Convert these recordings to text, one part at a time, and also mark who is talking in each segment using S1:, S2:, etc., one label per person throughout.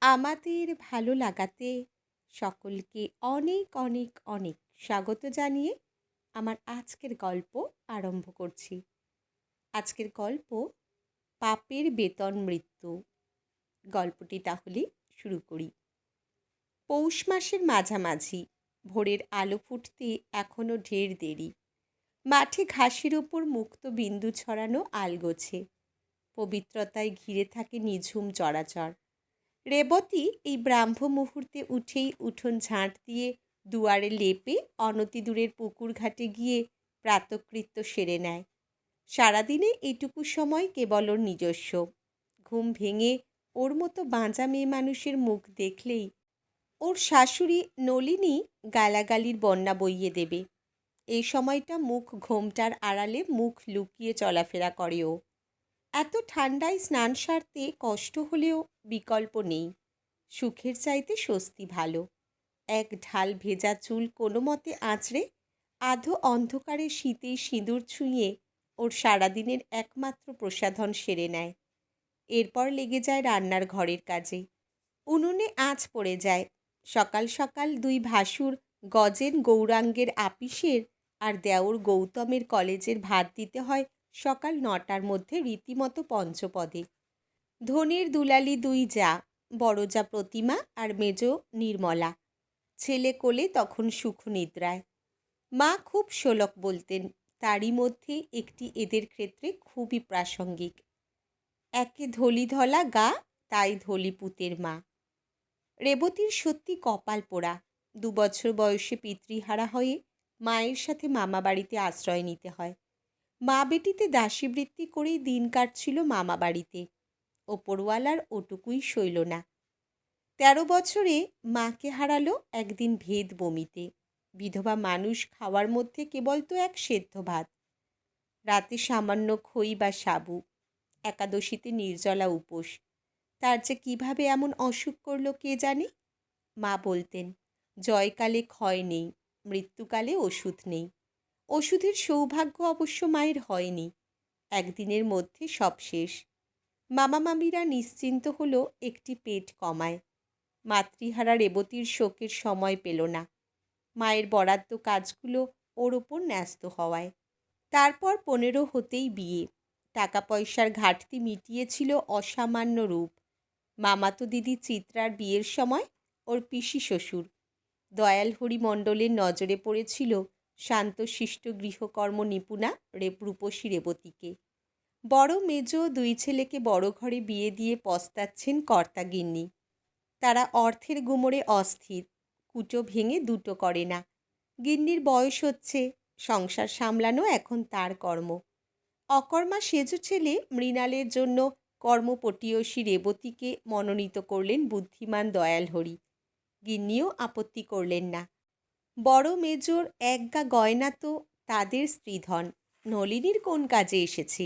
S1: আমাদের ভালো লাগাতে সকলকে অনেক অনেক অনেক স্বাগত জানিয়ে আমার আজকের গল্প আরম্ভ করছি। আজকের গল্প পাপের বেতন মৃত্যু। গল্পটি তাহলে শুরু করি। পৌষ মাসের মাঝামাঝি, ভোরের আলো ফুটতে এখনো ঢের দেরি। মাঠে ঘাসের ওপর মুক্ত বিন্দু ছড়ানো আলগোছে, পবিত্রতায় ঘিরে থাকে নিঝুম চরাচর। রেবতী এই ব্রাহ্ম মুহূর্তে উঠেই উঠোন ঝাঁট দিয়ে দুয়ারে লেপে অনতিদূরের পুকুর ঘাটে গিয়ে প্রাতকৃত্য সেরে নেয়। সারাদিনে এটুকু সময় কেবল ওর নিজস্ব। ঘুম ভেঙে ওর মতো বাঁচা মেয়ে মানুষের মুখ দেখলেই ওর শাশুড়ি নলিনী গালাগালির বন্যা বইয়ে দেবে। এই সময়টা মুখ ঘোমটার আড়ালে মুখ লুকিয়ে চলাফেরা করে ও। এত ঠান্ডায় স্নান সারতে কষ্ট হলেও বিকল্প নেই। সুখের চাইতে স্বস্তি ভালো। এক ঢাল ভেজা চুল কোনো মতে আঁচড়ে আধো অন্ধকারে শীতে সিঁদুর ছুঁয়ে ওর সারাদিনের একমাত্র প্রসাধন সেরে নেয়। এরপর লেগে যায় রান্নার ঘরের কাজে। উনুনে আঁচ পড়ে যায়। সকাল সকাল দুই ভাসুর গজেন গৌরাঙ্গের আপিসের আর দেওর গৌতমের কলেজের ভাত দিতে হয় সকাল 9টার মধ্যে রীতিমতো পঞ্চপদে। ধনির দুলালি দুই যা, বড় যা প্রতিমা আর মেজ নির্মলা। ছেলে কোলে তখন সুখ নিদ্রায়। মা খুব শোলক বলতেন, তারই মধ্যে একটি এদের ক্ষেত্রে খুবই প্রাসঙ্গিক। একে ধলি ধলা গা, তাই ধলি পুতের মা। রেবতীর সত্যি কপাল পোড়া। 2 বছর বয়সে পিতৃহারা হয়ে মায়ের সাথে মামা বাড়িতে আশ্রয় নিতে হয়। মা বেটিতে দাসীবৃত্তি করেই দিন কাটছিল মামা বাড়িতে। ওপরওয়ালার ওটুকুই সইল না। 13 বছরে মাকে হারালো একদিন ভেদ বমিতে। বিধবা মানুষ খাওয়ার মধ্যে কেবল তো এক সেদ্ধ ভাত, রাতে সামান্য খই বা সাবু, একাদশীতে নির্জলা উপোস। তার যে কিভাবে এমন অসুখ করল কে জানে। মা বলতেন, জয়কালে ক্ষয় নেই, মৃত্যুকালে ওষুধ নেই। ওষুধের সৌভাগ্য অবশ্য মায়ের হয়নি। একদিনের মধ্যে সব শেষ। মামা মামিরা নিশ্চিন্ত হলো একটি পেট কমায়। মাতৃহারা রেবতীর শোকের সময় পেল না। মায়ের বরাদ্দ কাজগুলো ওর ওপর ন্যস্ত হওয়ায়। তারপর 15 হতেই বিয়ে। টাকা পয়সার ঘাটতি মিটিয়েছিল অসামান্য রূপ। মামাতো দিদি চিত্রার বিয়ের সময় ওর পিসি শ্বশুর দয়ালহরি মণ্ডলের নজরে পড়েছিল শান্তশিষ্ট গৃহকর্ম নিপুণা রূপসী রেবতীকে। বড় মেজ 2 ছেলেকে বড় ঘরে বিয়ে দিয়ে পস্তাচ্ছেন কর্তাগিন্নি। তারা অর্থের গুমরে অস্থির। কুটো ভেঙে দুটো করে না। গিন্নির বয়স হচ্ছে, সংসার সামলানো এখন তার কর্ম। অকর্মা সেজ ছেলে মৃণালের জন্য কর্মপটীয়সী রেবতীকে মনোনীত করলেন বুদ্ধিমান দয়ালহরি। গিন্নিও আপত্তি করলেন না। বড় মেজর একগা গয়না তো তাদের স্ত্রীধন, নলিনীর কোন কাজে এসেছে?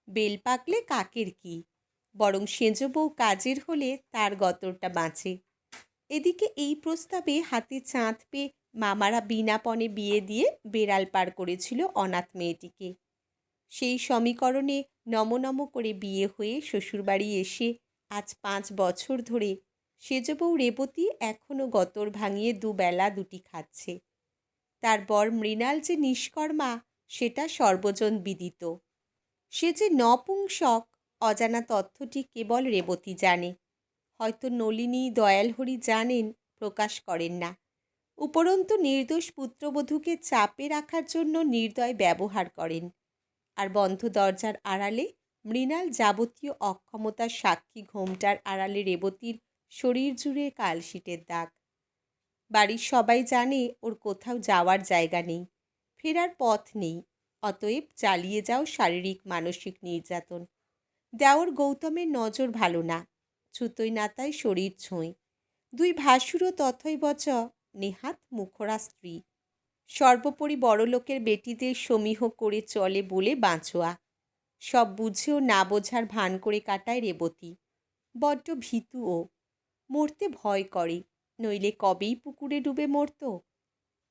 S1: বেল পাকলে কাকের কি, বরং সেজ বউ কাজের হলে তার গতরটা বাঁচে। এদিকে এই প্রস্তাবে হাতে চাঁদ পেয়ে মামারা বিনাপণে বিয়ে দিয়ে বেড়াল পার করেছিল অনাথ মেয়েটিকে। সেই সমীকরণে নমনম করে বিয়ে হয়ে শ্বশুরবাড়ি এসে আজ 5 বছর ধরে সেজ বউ রেবতী এখনও গতর ভাঙিয়ে দুবেলা দুটি খাচ্ছে। তার বর মৃণাল যে নিষ্কর্মা সেটা সর্বজন বিদিত। সে যে নপুংসক অজানা তথ্যটি কেবল রেবতী জানে। হয়তো নলিনী দয়ালহরি জানেন, প্রকাশ করেন না। উপরন্তু নির্দোষ পুত্রবধূকে চাপে রাখার জন্য নির্দয় ব্যবহার করেন। আর বন্ধ দরজার আড়ালে মৃণাল যাবতীয় অক্ষমতার সাক্ষী ঘোমটার আড়ালে রেবতীর শরীর জুড়ে কালশিটের দাগ। বাড়ির সবাই জানে ওর কোথাও যাওয়ার জায়গা নেই, ফেরার পথ নেই। অতএব চালিয়ে যাও শারীরিক মানসিক নির্যাতন। দেওর গৌতমের নজর ভালো না, ছুতোয় নাতায় শরীর ছোঁয়। 2 ভাসুরও তথৈবচ নেহাত মুখরা স্ত্রী। সর্বোপরি বড়লোকের বেটিদের সমীহ করে চলে বলে বাঁচোয়া। সব বুঝেও না বোঝার ভান করে কাটায় রেবতী। বড্ড ভীতু ও। মরতে ভয় করে, নইলে কবেই পুকুরে ডুবে মরত।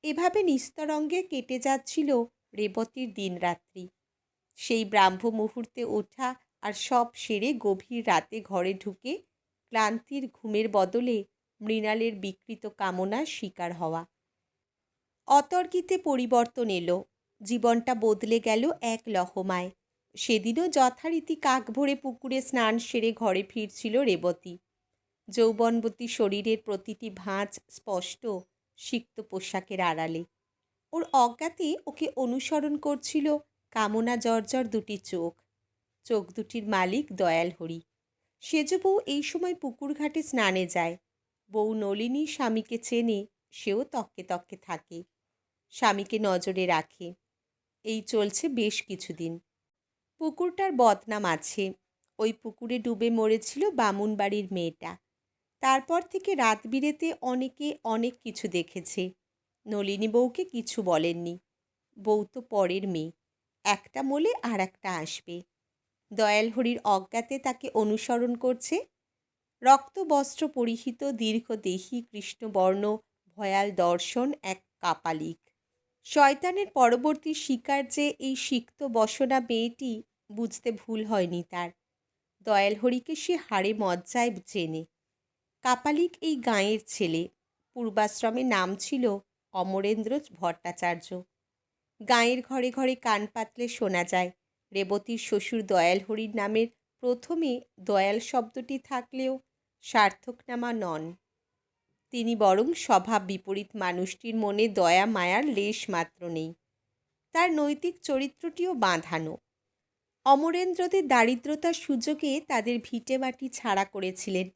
S1: এভাবে নিস্তরঙ্গে কেটে যাচ্ছিল রেবতীর দিনরাত্রি। সেই ব্রাহ্ম মুহূর্তে ওঠা আর সব সেরে গভীর রাতে ঘরে ঢুকে ক্লান্তির ঘুমের বদলে মৃণালের বিকৃত কামনার শিকার হওয়া। অতর্কিতে পরিবর্তন এলো, জীবনটা বদলে গেল এক লহমায়। সেদিনও যথারীতি কাক ভরে পুকুরে স্নান সেরে ঘরে ফিরছিল রেবতী। যৌবনবতী শরীরের প্রতিটি ভাঁজ স্পষ্ট সিক্ত পোশাকের আড়ালে। ওর অজ্ঞাতে ওকে অনুসরণ করছিল কামনা জর্জর দুটি চোখ। চোখ দুটির মালিক দয়াল হরি। সেজ বউ এই সময় পুকুর ঘাটে স্নানে যায়। বউ নলিনী স্বামীকে চেনে, সেও তককে তককে থাকে, স্বামীকে নজরে রাখে। এই চলছে বেশ কিছুদিন। পুকুরটার বদনাম আছে। ওই পুকুরে ডুবে মরেছিল বামুন বাড়ির মেয়েটা। তারপর থেকে রাত বিরেতে অনেকে অনেক কিছু দেখেছে। নলিনী বউকে কিছু বলেননি। বউ তো পরের মেয়ে, একটা মলে আর একটা আসবে। দয়াল হরির অজ্ঞাতে তাকে অনুসরণ করছে রক্তবস্ত্র পরিহিত দীর্ঘদেহী কৃষ্ণবর্ণ ভয়াল দর্শন এক কাপালিক। শয়তানের পরবর্তী শিকার যে এই সিক্ত বসনা মেয়েটি বুঝতে ভুল হয়নি তার। দয়াল হরিকে সে হাড়ে মজ্জায় চেনে। কাপালিক এই গাঁয়ের ছেলে। পূর্বাশ্রমে নাম ছিল অমরেন্দ্র ভট্টাচার্য। গাঁয়ের ঘরে ঘরে কান পাতলে শোনা যায় রেবতীর শ্বশুর দয়াল হরির নামের প্রথমে দয়াল শব্দটি থাকলেও সার্থকনামা নন। তিনি বরং স্বভাব বিপরীত মানুষটির মনে দয়া মায়ার লেশ মাত্র নেই। তার নৈতিক চরিত্রটিও বাঁধানো। অমরেন্দ্রদের দারিদ্রতার সুযোগে তাদের ভিটেমাটি ছাড়া করেছিলেন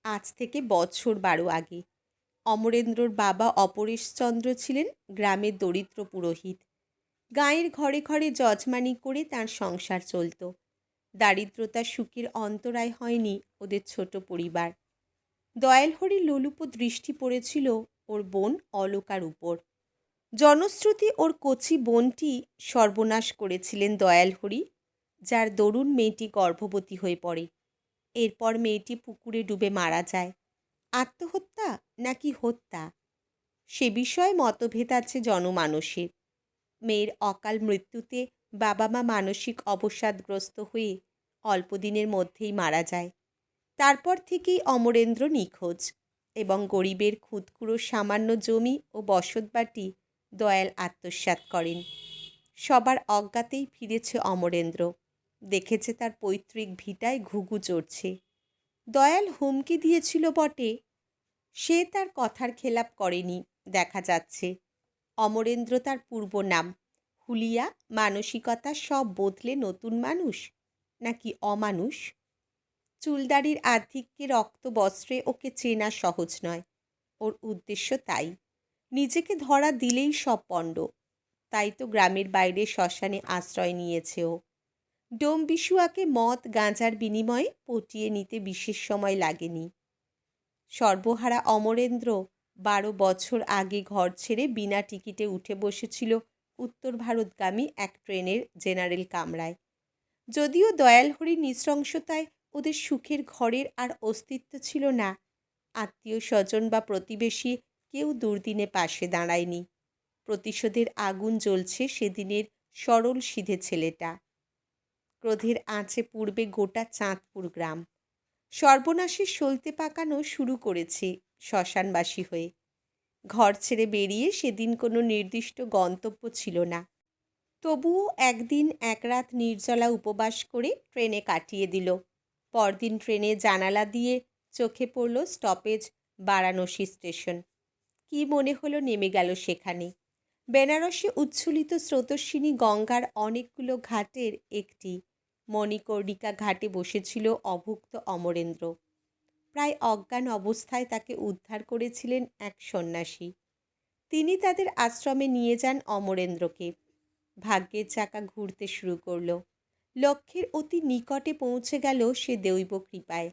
S1: আজ থেকে বছর 12 আগে। অমরেন্দ্রর বাবা অপরেশচন্দ্র ছিলেন গ্রামের দরিদ্র পুরোহিত। গাঁয়ের ঘরে ঘরে যজমানি করে তার সংসার চলত। দারিদ্রতার সুখের অন্তরায় হয়নি ওদের ছোট পরিবার। দয়াল হরির লোলুপ দৃষ্টি পড়েছিল ওর বোন অলোকার উপর। জনশ্রুতি ওর কচি বোনটি সর্বনাশ করেছিলেন দয়াল হরি, যার দরুন মেয়েটি গর্ভবতী হয়ে পড়ে। এরপর মেয়েটি পুকুরে ডুবে মারা যায়। আত্মহত্যা নাকি হত্যা, সে বিষয়ে মতভেদ আছে জনমানসের। মেয়ের অকাল মৃত্যুতে বাবা মা মানসিক অবসাদগ্রস্ত হয়ে অল্পদিনের মধ্যেই মারা যায়। তারপর থেকেই অমরেন্দ্র নিখোঁজ এবং গরিবের খুদকুড়ো সামান্য জমি ও বসতবাটি দয়াল আত্মসাৎ করেন। সবার অজ্ঞাতেই ফিরেছে অমরেন্দ্র। দেখেছে তার পৈতৃক ভিটায় ঘুঘু চড়ছে। দয়াল হুমকি দিয়েছিল বটে, সে তার কথার খেলাপ করেনি দেখা যাচ্ছে। অমরেন্দ্র তার পূর্ব নাম। হুলিয়া মানসিকতা সব বদলে নতুন মানুষ নাকি অমানুষ? চুলদাড়ির আধিক্যে রক্তবস্ত্রে ওকে চেনা সহজ নয়। ওর উদ্দেশ্য তাই। নিজেকে ধরা দিলেই সব পণ্ড। তাই তো গ্রামের বাইরে শ্মশানে আশ্রয় নিয়েছে ও। ডোম বিশুয়াকে মদ গাঁজার বিনিময়ে পটিয়ে নিতে বিশেষ সময় লাগেনি। সর্বহারা অমরেন্দ্র 12 বছর আগে ঘর ছেড়ে বিনা টিকিটে উঠে বসেছিল উত্তর ভারতগামী এক ট্রেনের জেনারেল কামরায়। যদিও দয়াল হরির নৃশংসতায় ওদের সুখের ঘরের আর অস্তিত্ব ছিল না, আত্মীয় স্বজন বা প্রতিবেশী কেউ দুর্দিনে পাশে দাঁড়ায়নি। প্রতিশোধের আগুন জ্বলছে সেদিনের সরল সিধে ছেলেটা। ক্রোধের আঁচে পূর্বে গোটা চাঁদপুর গ্রাম সর্বনাশের সলতে পাকানো শুরু করেছে শ্মশানবাসী হয়ে। ঘর ছেড়ে বেরিয়ে সেদিন কোনো নির্দিষ্ট গন্তব্য ছিল না। তবুও একদিন এক রাত নির্জলা উপবাস করে ট্রেনে কাটিয়ে দিল। পরদিন ট্রেনে জানালা দিয়ে চোখে পড়ল স্টপেজ বারাণসী স্টেশন। কি মনে হলো নেমে গেল সেখানে। বেনারসে উচ্ছ্বলিত স্রোতস্বিনী গঙ্গার অনেকগুলো ঘাটের একটি মণিকর্ণিকা ঘাটে বসেছিল অভুক্ত অমরেন্দ্র। প্রায় অজ্ঞান অবস্থায় তাকে উদ্ধার করেছিলেন এক সন্ন্যাসী। তিনি তাদের আশ্রমে নিয়ে যান অমরেন্দ্রকে। ভাগ্যের চাকা ঘুরতে শুরু করল। লক্ষ্যের অতি নিকটে পৌঁছে গেল সে দৈব কৃপায়।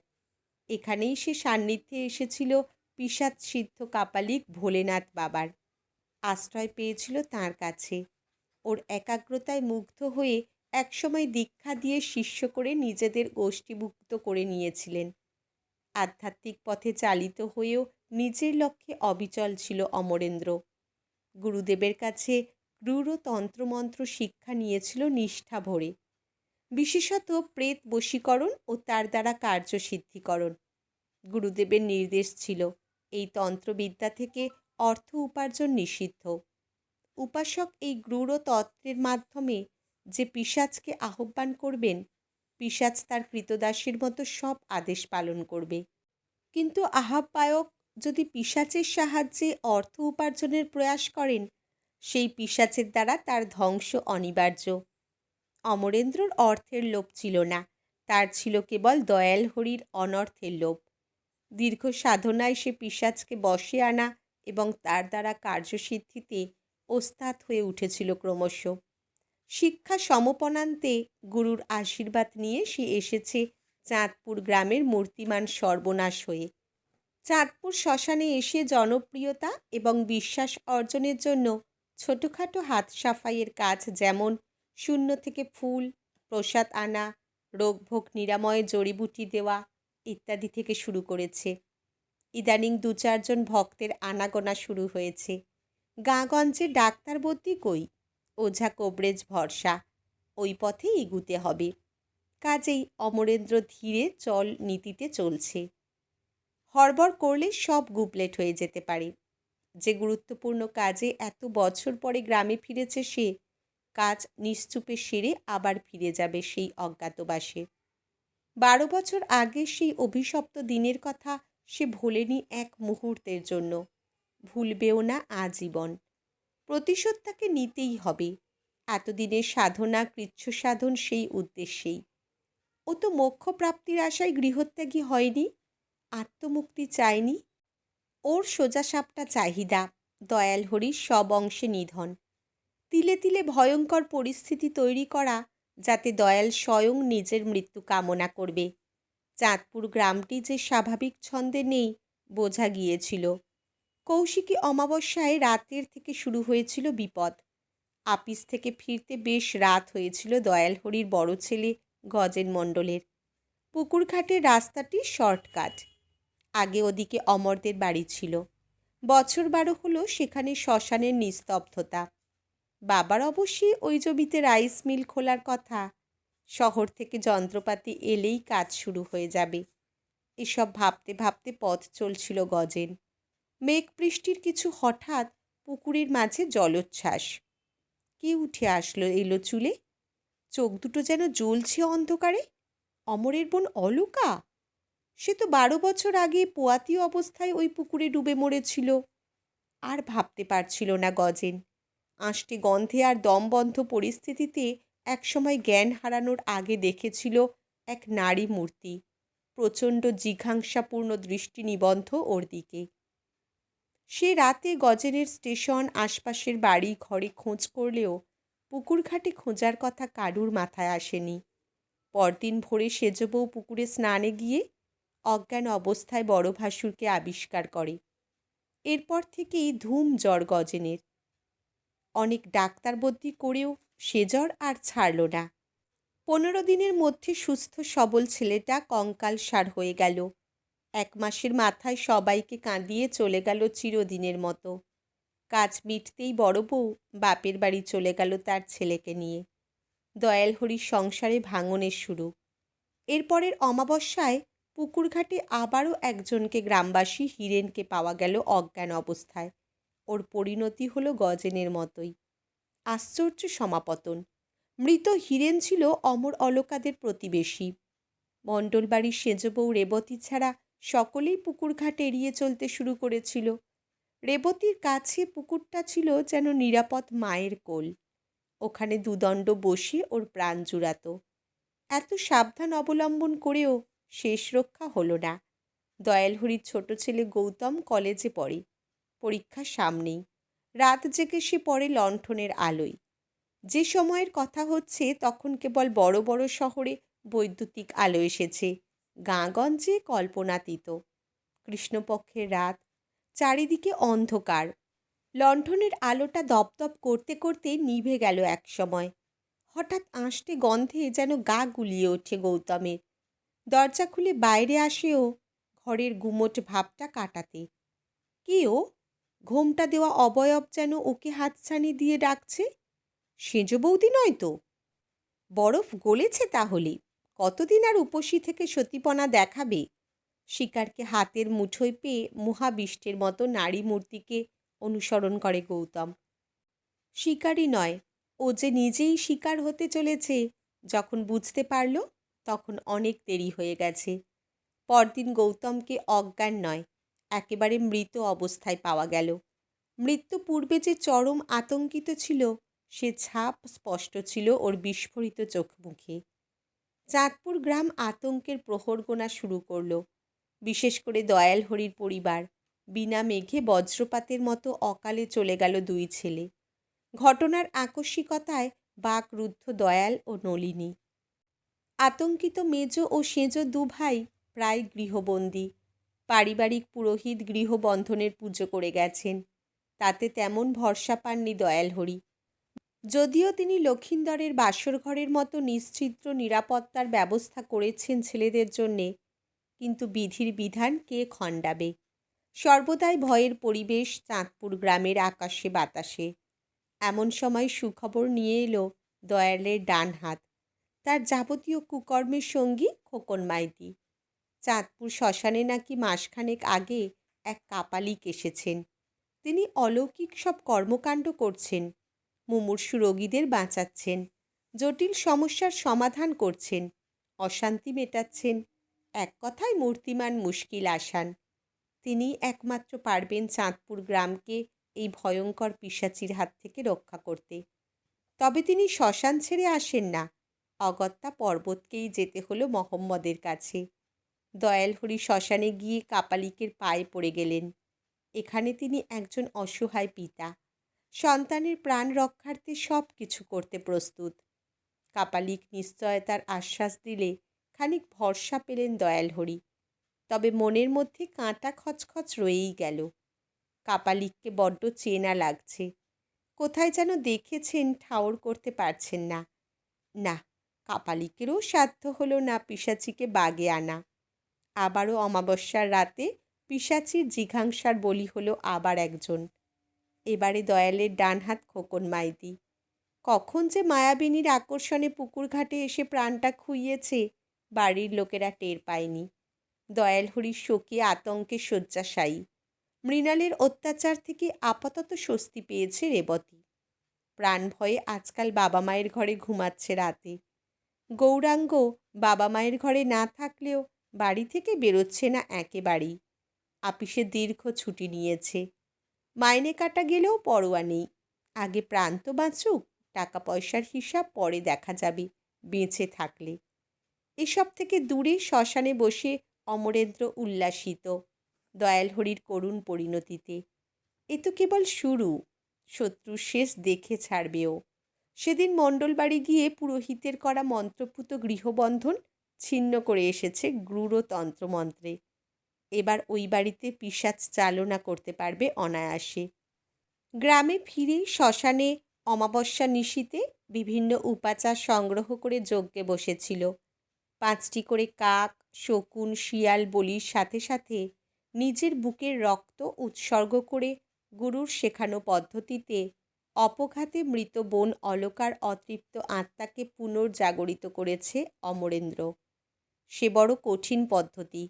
S1: এখানেই সে সান্নিধ্যে এসেছিল পিশাচ সিদ্ধ কাপালিক ভোলেনাথ বাবার। আশ্রয় পেয়েছিল তাঁর কাছে। ওর একাগ্রতায় মুগ্ধ হয়ে একসময় দীক্ষা দিয়ে শিষ্য করে নিজেদের গোষ্ঠীভুক্ত করে নিয়েছিলেন। আধ্যাত্মিক পথে চালিত হয়েও নিজের লক্ষ্যে অবিচল ছিল অমরেন্দ্র। গুরুদেবের কাছে ক্রূর তন্ত্রমন্ত্র শিক্ষা নিয়েছিল নিষ্ঠা ভরে, বিশেষত প্রেত বশীকরণ ও তার দ্বারা কার্যসিদ্ধিকরণ। গুরুদেবের নির্দেশ ছিল, এই তন্ত্রবিদ্যা থেকে অর্থ উপার্জন নিষিদ্ধ। উপাসক এই গূঢ় তত্ত্বের মাধ্যমে যে পিশাচকে আহ্বান করবেন, পিশাচ তার কৃতদাসীর মতো সব আদেশ পালন করবে। কিন্তু আহ্বায়ক যদি পিশাচের সাহায্যে অর্থ উপার্জনের প্রয়াস করেন, সেই পিশাচের দ্বারা তার ধ্বংস অনিবার্য। অমরেন্দ্রর অর্থের লোভ ছিল না, তার ছিল কেবল দয়াল হরির অনর্থের লোভ। দীর্ঘ সাধনায় সে পিশাচকে বশে আনা এবং তার দ্বারা কার্যসিদ্ধিতে ওস্তাদ হয়ে উঠেছিল ক্রমশ। শিক্ষা সমপনান্তে গুরুর আশীর্বাদ নিয়ে সে এসেছে চাঁদপুর গ্রামের মূর্তিমান সর্বনাশ হয়ে। চাঁদপুর শ্মশানে এসে জনপ্রিয়তা এবং বিশ্বাস অর্জনের জন্য ছোটোখাটো হাত সাফাইয়ের কাজ, যেমন শূন্য থেকে ফুল, প্রসাদ আনা, রোগভোগ নিরাময়ে জড়িবুটি দেওয়া ইত্যাদি থেকে শুরু করেছে। ইদানিং ২-৪ জন ভক্তের আনাগোনা শুরু হয়েছে। গাঁগঞ্জে ডাক্তার বদ্যি কই, ওঝা কবরেজ ভরসা, ওই পথে এগুতে হবে। কাজেই অমরেন্দ্র ধীরে চল নীতিতে চলছে। হড়বড় করলে সব গুবলেট হয়ে যেতে পারে। যে গুরুত্বপূর্ণ কাজে এত বছর পরে গ্রামে ফিরেছে সে, কাজ নিশ্চুপে সেরে আবার ফিরে যাবে সেই অজ্ঞাতবাসে। ১২ বছর আগে সেই অভিশপ্ত দিনের কথা সে ভোলেনি এক মুহূর্তের জন্য, ভুলবেও না আজীবন। প্রতিশোধ তাকে নিতেই হবে। এতদিনের সাধনা কৃচ্ছ সাধন সেই উদ্দেশ্যেই। ও তো মোক্ষ প্রাপ্তির আশায় গৃহত্যাগী হয়নি, আত্মমুক্তি চায়নি। ওর সোজাসাপটা চাহিদা দয়াল হরির সব অংশে নিধন, তিলে তিলে ভয়ঙ্কর পরিস্থিতি তৈরি করা, যাতে দয়াল স্বয়ং নিজের মৃত্যু কামনা করবে। চাঁদপুর গ্রামটি যে স্বাভাবিক ছন্দে নেই বোঝা গিয়েছিল। কৌশিকী অমাবস্যায় রাতের থেকে শুরু হয়েছিল বিপদ। আপিস থেকে ফিরতে বেশ রাত হয়েছিল দয়াল হরির বড় ছেলে গজেন মণ্ডলের। পুকুরঘাটের রাস্তাটি শর্টকাট। আগে ওদিকে অমরদের বাড়ি ছিল। বছর ১২ হলো সেখানে শ্মশানের নিস্তব্ধতা। বাবার অবশ্যই ওই জমিতে রাইস মিল খোলার কথা। শহর থেকে যন্ত্রপাতি এলেই কাজ শুরু হয়ে যাবে। এসব ভাবতে ভাবতে পথ চলছিল গজেন। মেঘ বৃষ্টির কিছু হঠাৎ পুকুরের মাঝে জলোচ্ছ্বাস। কে উঠে আসলো এলো চুলে? চোখ দুটো যেন জ্বলছে অন্ধকারে। অমরের বোন অলকা। সে তো ১২ বছর আগে পোয়াতি অবস্থায় ওই পুকুরে ডুবে মরেছিল। আর ভাবতে পারছিল না গজেন। আঁশটে গন্ধে আর দমবন্ধ পরিস্থিতিতে একসময় জ্ঞান হারানোর আগে দেখেছিল এক নারী মূর্তি, প্রচণ্ড জিঘাংসাপূর্ণ দৃষ্টি নিবদ্ধ ওর দিকে। সে রাতে গজেনের স্টেশন, আশপাশের বাড়ি ঘরে খোঁজ করলেও পুকুরঘাটে খোঁজার কথা কারুর মাথায় আসেনি। পরদিন ভোরে সেজবউ পুকুরে স্নানে গিয়ে অজ্ঞান অবস্থায় বড় ভাসুরকে আবিষ্কার করে। এরপর থেকেই ধুম জ্বর গজেনের। অনেক ডাক্তার বদ্যি করেও সে জ্বর আর ছাড়ল না। ১৫ দিনের মধ্যে সুস্থ সবল ছেলেটা কঙ্কালসার হয়ে গেল। ১ মাসের মাথায় সবাইকে কাঁদিয়ে চলে গেল চিরদিনের মতো। কাজ মিটতেই বড় বউ বাপের বাড়ি চলে গেল তার ছেলেকে নিয়ে। দয়াল হরির সংসারে ভাঙনের শুরু। এরপরের অমাবস্যায় পুকুরঘাটে আবারও একজনকে গ্রামবাসী হীরেনকে পাওয়া গেল অজ্ঞান অবস্থায়। ওর পরিণতি হলো গজেনের মতোই। আশ্চর্য সমাপতন। মৃত হীরেন ছিল অমর অলকাদের প্রতিবেশী। মণ্ডলবাড়ির সেজবউ রেবতী ছাড়া সকলেই পুকুরঘাট এড়িয়ে চলতে শুরু করেছিল। রেবতীর কাছে পুকুরটা ছিল যেন নিরাপদ মায়ের কোল। ওখানে দুদণ্ড বসে ওর প্রাণ জুড়াত। এত সাবধান অবলম্বন করেও শেষ রক্ষা হলো না। দয়াল হরির ছোট ছেলে গৌতম কলেজে পড়ে। পরীক্ষা সামনেই। রাত জেগে সে পড়ে লণ্ঠনের আলোয়। যে সময়ের কথা হচ্ছে তখন কেবল বড় বড় শহরে বৈদ্যুতিক আলো এসেছে, গাঁগঞ্জে কল্পনাতীত। কৃষ্ণপক্ষের রাত, চারিদিকে অন্ধকার। লণ্ঠনের আলোটা দপদপ করতে করতে নিভে গেল এক সময়। হঠাৎ আঁশটে গন্ধে যেন গা গুলিয়ে ওঠে গৌতমের। দরজা খুলে বাইরে আসেও ঘরের গুমোট ভাবটা কাটাতে। কে ও? ঘোমটা দেওয়া অবয়ব যেন ওকে হাতছানি দিয়ে ডাকছে। সেজ বৌদি নয় তো? বরফ গলেছে তাহলে? কতদিন আর উপসী থেকে সতীপনা দেখাবে? শিকারকে হাতের মুঠোয় পেয়ে মহাবিষ্টের মতো নারী মূর্তিকে অনুসরণ করে গৌতম। শিকারই নয়, ও যে নিজেই শিকার হতে চলেছে যখন বুঝতে পারল, তখন অনেক দেরি হয়ে গেছে। পরদিন গৌতমকে অজ্ঞান নয়, একেবারে মৃত অবস্থায় পাওয়া গেল। মৃত্যু পূর্বে যে চরম আতঙ্কিত ছিল, সে ছাপ স্পষ্ট ছিল ওর বিস্ফোরিত চোখ মুখে। চাঁদপুর গ্রাম আতঙ্কের প্রহর গোনা শুরু করল। বিশেষ করে দয়াল হরির পরিবার। বিনা মেঘে বজ্রপাতের মতো অকালে চলে গেল দুই ছেলে। ঘটনার আকস্মিকতায় বাকরুদ্ধ দয়াল ও নলিনী। আতঙ্কিত মেজ ও সেজ দুভাই প্রায় গৃহবন্দী। পারিবারিক পুরোহিত গৃহবন্ধনের পুজো করে গেছেন, তাতে তেমন ভরসা পাননি দয়াল হরি। যদিও তিনি লক্ষিন্দরের বাসর ঘরের মতো নিশ্চিদ্র নিরাপত্তার ব্যবস্থা করেছেন ছেলেদের জন্যে, কিন্তু বিধির বিধান কে খণ্ডাবে। সর্বদাই ভয়ের পরিবেশ চাঁদপুর গ্রামের আকাশে বাতাসে। এমন সময় সুখবর নিয়ে এলো দয়ালের ডান হাত, তার যাবতীয় কুকর্মের সঙ্গী খোকন মাইতি। চাঁদপুর শ্মশানে নাকি মাসখানেক আগে এক কাপালিক এসেছেন। তিনি অলৌকিক সব কর্মকাণ্ড করছেন, মুমূর্ষু রোগীদের বাঁচাচ্ছেন, জটিল সমস্যার সমাধান করছেন, অশান্তি মেটাচ্ছেন, এক কথায় মূর্তিমান মুশকিল আসান। তিনি একমাত্র পারবেন চাঁদপুর গ্রামকে এই ভয়ঙ্কর পিশাচির হাত থেকে রক্ষা করতে। তবে তিনি শ্মশান ছেড়ে আসেন না, অগত্যা পর্বতকেই যেতে হলো মহম্মদের কাছে। দয়াল হরি শ্মশানে গিয়ে কাপালিকের পায়ে পড়ে গেলেন। এখানে তিনি একজন অসহায় পিতা, সন্তানের প্রাণ রক্ষার্থে সব কিছু করতে প্রস্তুত। কাপালিক নিশ্চয়তার আশ্বাস দিলে খানিক ভরসা পেলেন দয়াল হরি। তবে মনের মধ্যে কাঁটা খচখচ রয়েই গেল। কাপালিককে বড্ড চেনা লাগছে, কোথায় যেন দেখেছেন, ঠাউর করতে পারছেন না। না, কাপালিকেরও সাধ্য হলো না পিশাচিকে বাগে আনা। আবারও অমাবস্যার রাতে পিশাচির জিঘাংসার বলি হলো আবার একজন। এবারে দয়ালের ডান হাত খোকন মাইতি। কখন যে মায়াবিনীর আকর্ষণে পুকুর ঘাটে এসে প্রাণটা খুইয়েছে, বাড়ির লোকেরা টের পায়নি। দয়াল হরির শোকে আতঙ্কে শয্যাশায়ী। মৃণালের অত্যাচার থেকে আপাতত স্বস্তি পেয়েছে রেবতী। প্রাণ ভয়ে আজকাল বাবা মায়ের ঘরে ঘুমাচ্ছে রাতে। গৌরাঙ্গ বাবা মায়ের ঘরে না থাকলেও বাড়ি থেকে বেরোচ্ছে না একেবারেই। আপিসে দীর্ঘ ছুটি নিয়েছে। মাইনে কাটা গেলেও পরোয়া নেই। আগে প্রাণ তো বাঁচুক, টাকা পয়সার হিসাব পরে দেখা যাবে, বেঁচে থাকলে। এসব থেকে দূরে শ্মশানে বসে অমরেন্দ্র উল্লাসিত দয়াল হরির করুণ পরিণতিতে। এ তো কেবল শুরু, শত্রুর শেষ দেখে ছাড়বেও। সেদিন মণ্ডলবাড়ি গিয়ে পুরোহিতের করা মন্ত্রপুত গৃহবন্ধন ছিন্ন করে এসেছে গ্রূঢ় তন্ত্রমন্ত্রে। এবার ওই বাড়িতে পিশাচ চালনা করতে পারবে অনায়াসে। গ্রামে ফিরেই শ্মশানে অমাবস্যা নিশীতে বিভিন্ন উপাচার সংগ্রহ করে যজ্ঞে বসেছিল। 5টি করে কাক, শকুন, শিয়াল বলির সাথে সাথে নিজের বুকের রক্ত উৎসর্গ করে গুরুর শেখানো পদ্ধতিতে অপঘাতে মৃত বোন অলকার অতৃপ্ত আত্মাকে পুনর্জাগরিত করেছে অমরেন্দ্র। সে বড় কঠিন পদ্ধতি।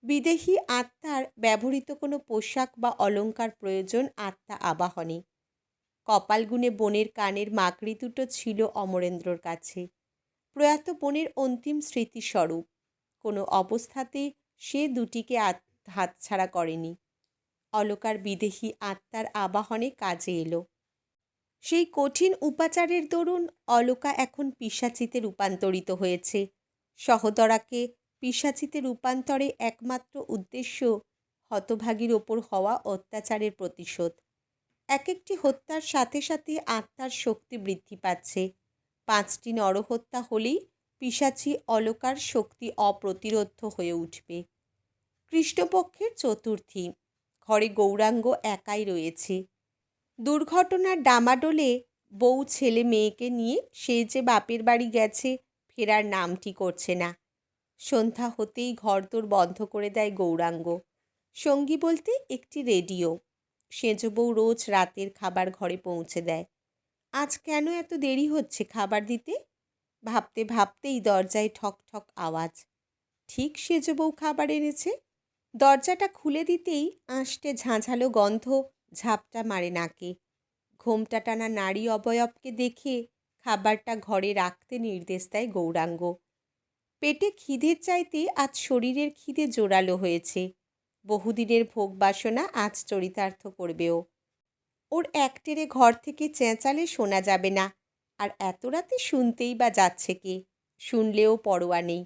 S1: বিদেহী আত্মার ব্যবহৃত কোনো পোশাক বা অলংকার প্রয়োজন আত্মা আবাহনে। কপালগুনে বোনের কানের মাকড়ি দুটো ছিল অমরেন্দ্রর কাছে, প্রয়াত বোনের অন্তিম স্মৃতিস্বরূপ। কোনো অবস্থাতেই সে দুটিকে হাতছাড়া করেনি। অলকার বিদেহী আত্মার আবাহনে কাজে এলো। সেই কঠিন উপাচারের দরুন অলকা এখন পিশাচিতে রূপান্তরিত হয়েছে। সহদরাকে পিশাচিতে রূপান্তরে একমাত্র উদ্দেশ্য হতভাগীর ওপর হওয়া অত্যাচারের প্রতিশোধ। এক একটি হত্যার সাথে সাথে আত্মার শক্তি বৃদ্ধি পাচ্ছে। 5টি নরহত্যা হলেই পিশাচি অলকার শক্তি অপ্রতিরোধ্য হয়ে উঠবে। কৃষ্ণপক্ষের চতুর্থী। ঘরে গৌরাঙ্গ একাই রয়েছে। দুর্ঘটনার ডামাডোলে বউ ছেলে মেয়েকে নিয়ে সে যে বাপের বাড়ি গেছে, ফেরার নামটি করছে না। সন্ধ্যা হতেই ঘরদোর বন্ধ করে দেয় গৌরাঙ্গ। সঙ্গী বলতে একটি রেডিও। সেজ বউ রোজ রাতের খাবার ঘরে পৌঁছে দেয়। আজ কেন এত দেরি হচ্ছে খাবার দিতে? ভাবতে ভাবতেই দরজায় ঠক ঠক আওয়াজ। ঠিক সেজ বউ খাবার এনেছে। দরজাটা খুলে দিতেই আঁশটে ঝাঁঝালো গন্ধ ঝাপটা মারে নাকে। ঘোমটা টানা নারী অবয়বকে দেখে খাবারটা ঘরে রাখতে নির্দেশ দেয় গৌরাঙ্গ। পেটে খিদের চাইতে আজ শরীরের খিদে জোরালো হয়েছে। বহুদিনের ভোগ বাসনা আজ চরিতার্থ করবেও। ওর একটেরে ঘর থেকে চেঁচালে শোনা যাবে না, আর এত রাতে শুনতেই বা যাচ্ছে কে? শুনলেও পরোয়া নেই।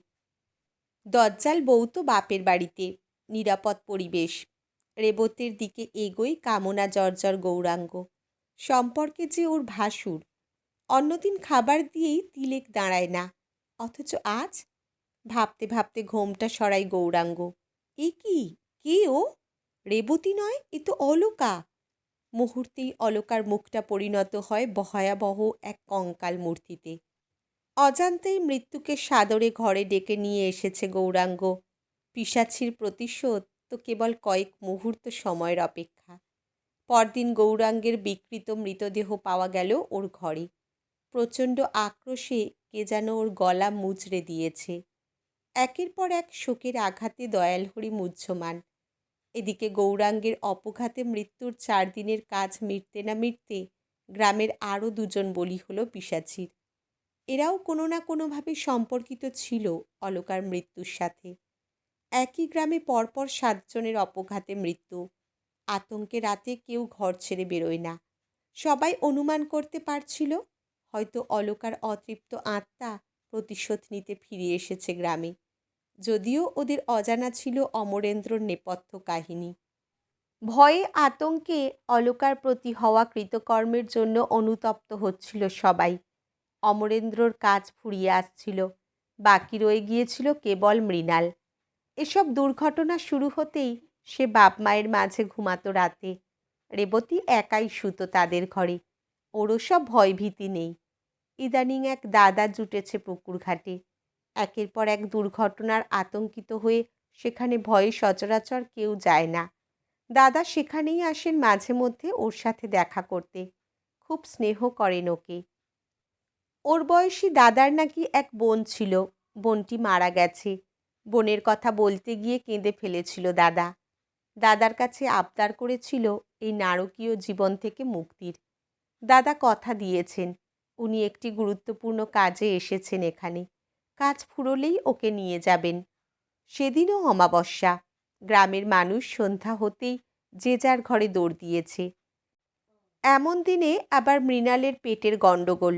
S1: দজ্জাল বউ তো বাপের বাড়িতে, নিরাপদ পরিবেশ। রেবতীর দিকে এগোই কামনা জর্জর গৌরাঙ্গ। সম্পর্কে যে ওর ভাসুর। অন্যদিন খাবার দিয়েই তিলেক দাঁড়ায় না, অথচ আজ? ভাবতে ভাবতে ঘোমটা সরাই গৌরাঙ্গ। এ কি? কে ও? রেবতী নয়, এ তো অলকা। মুহূর্তেই অলকার মুখটা পরিণত হয় ভয়াবহ এক কঙ্কাল মূর্তিতে। অজান্তেই মৃত্যুকে সাদরে ঘরে ডেকে নিয়ে এসেছে গৌরাঙ্গ। পিশাচির প্রতিশোধ তো কেবল কয়েক মুহূর্ত সময়ের অপেক্ষা। পরদিন গৌরাঙ্গের বিকৃত মৃতদেহ পাওয়া গেল ওর ঘরে। প্রচণ্ড আক্রোশে কে যেন ওর গলা মুচড়ে দিয়েছে। একের পর এক শোকের আঘাতে দয়ালহরি মুহ্যমান। এদিকে গৌরাঙ্গের অপঘাতে মৃত্যুর 4 দিনের কাজ মিটতে না মিটতে গ্রামের আরও 2জন বলি হলো পিশাচির। এরাও কোনো না কোনোভাবে সম্পর্কিত ছিল অলকার মৃত্যুর সাথে। একই গ্রামে পরপর 7 জনের অপঘাতে মৃত্যু। আতঙ্কে রাতে কেউ ঘর ছেড়ে বেরোয় না। সবাই অনুমান করতে পারছিল হয়তো অলকার অতৃপ্ত আত্মা প্রতিশোধ নিতে ফিরে এসেছে গ্রামে। যদিও ওদের অজানা ছিল অমরেন্দ্রর নেপথ্য কাহিনী। ভয়ে আতঙ্কে অলকার প্রতি হওয়া কৃতকর্মের জন্য অনুতপ্ত হচ্ছিল সবাই। অমরেন্দ্রর কাজ ফুরিয়ে আসছিল, বাকি রয়ে গিয়েছিল কেবল মৃণাল। এসব দুর্ঘটনা শুরু হতেই সে বাপ মায়ের মাঝে ঘুমাতো রাতে। রেবতী একাই শুতো তাদের ঘরে। ওরও সব ভয়ভীতি নেই। ইদানিং এক দাদা জুটেছে পুকুর ঘাটে। একের পর এক দুর্ঘটনার আতঙ্কিত হয়ে সেখানে ভয়ে সচরাচর কেউ যায় না। দাদা সেখানেই আসেন মাঝে মধ্যে ওর সাথে দেখা করতে। খুব স্নেহ করেন ওকে। ওর বয়সী দাদার নাকি এক বোন ছিল। বোনটি মারা গেছে। বোনের কথা বলতে গিয়ে কেঁদে ফেলেছিল দাদা। দাদার কাছে আবদার করেছিল এই নারকীয় জীবন থেকে মুক্তির। দাদা কথা দিয়েছেন উনি একটি গুরুত্বপূর্ণ কাজে এসেছেন এখানে। কাজ ফুরোলেই ওকে নিয়ে যাবেন। সেদিনও অমাবস্যা। গ্রামের মানুষ সন্ধ্যা হতেই যে যার ঘরে দৌড় দিয়েছে। এমন দিনে আবার মৃণালের পেটের গণ্ডগোল,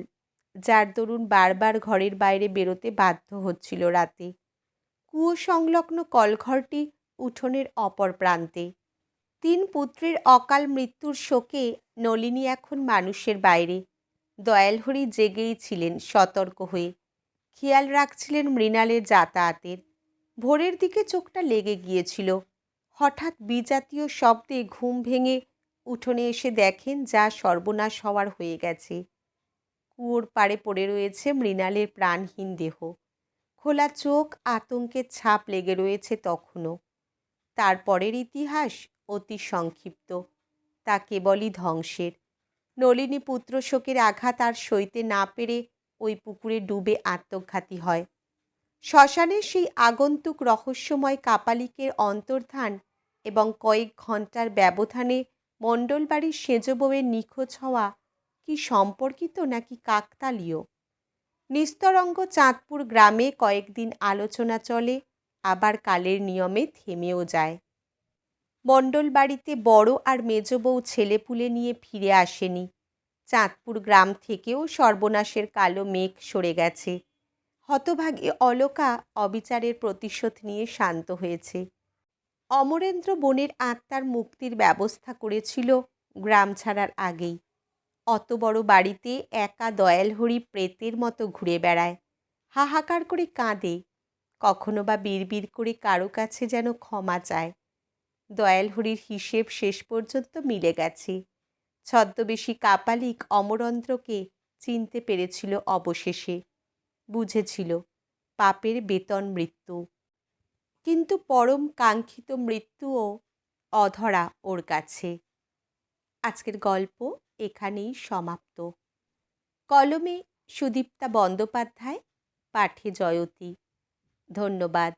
S1: যার দরুন বারবার ঘরের বাইরে বেরোতে বাধ্য হচ্ছিল রাতে। কুয়ো সংলগ্ন কলঘরটি উঠোনের অপর প্রান্তে। 3 পুত্রের অকাল মৃত্যুর শোকে নলিনী এখন মানুষের বাইরে। দয়ালহরি জেগেই ছিলেন সতর্ক হয়ে। খেয়াল রাখছিলেন মৃণালের যাতায়াতের। ভোরের দিকে চোখটা লেগে গিয়েছিল। হঠাৎ বিজাতীয় শব্দে ঘুম ভেঙে উঠোনে এসে দেখেন যা সর্বনাশ হওয়ার হয়ে গেছে। কুয়োর পাড়ে পড়ে রয়েছে মৃণালের প্রাণহীন দেহ। খোলা চোখ, আতঙ্কের ছাপ লেগে রয়েছে তখনও। তারপরের ইতিহাস অতি সংক্ষিপ্ত। তা কেবলই ধ্বংসের। নলিনী পুত্র শোকের আঘাত আর সইতে না পেরে ওই পুকুরে ডুবে আত্মঘাতী হয়। শ্মশানের সেই আগন্তুক রহস্যময় কাপালিকের অন্তর্ধান এবং কয়েক ঘন্টার ব্যবধানে মণ্ডলবাড়ির সেজ বউয়ের নিখোঁজ হওয়া কি সম্পর্কিত নাকি কাকতালীয়? নিস্তরঙ্গ চাঁদপুর গ্রামে কয়েকদিন আলোচনা চলে, আবার কালের নিয়মে থেমেও যায়। মণ্ডলবাড়িতে বড় আর মেজ বউ ছেলেপুলে নিয়ে ফিরে আসেনি। চাঁদপুর গ্রাম থেকেও সর্বনাশের কালো মেঘ সরে গেছে। হতভাগী অলকা অবিচারের প্রতিশোধ নিয়ে শান্ত হয়েছে। অমরেন্দ্র বোনের আত্মার মুক্তির ব্যবস্থা করেছিল গ্রাম ছাড়ার আগেই। অত বড় বাড়িতে একা দয়ালহরি প্রেতের মতো ঘুরে বেড়ায়, হাহাকার করে কাঁদে, কখনো বা বিড়বিড় করে কারো কাছে যেন ক্ষমা চায়। দয়ালহরির হিসেব শেষ পর্যন্ত মিলে গেছে। ছদ্মবেশী কাপালিক অমরেন্দ্রকে চিনতে পেরেছিল অবশেষে। বুঝেছিল পাপের বেতন মৃত্যু। কিন্তু পরম কাঙ্ক্ষিত মৃত্যুও অধরা ওর কাছে। আজকের গল্প এখানেই সমাপ্ত। কলমে সুদীপ্তা বন্দ্যোপাধ্যায়, পাঠে জয়তী। ধন্যবাদ।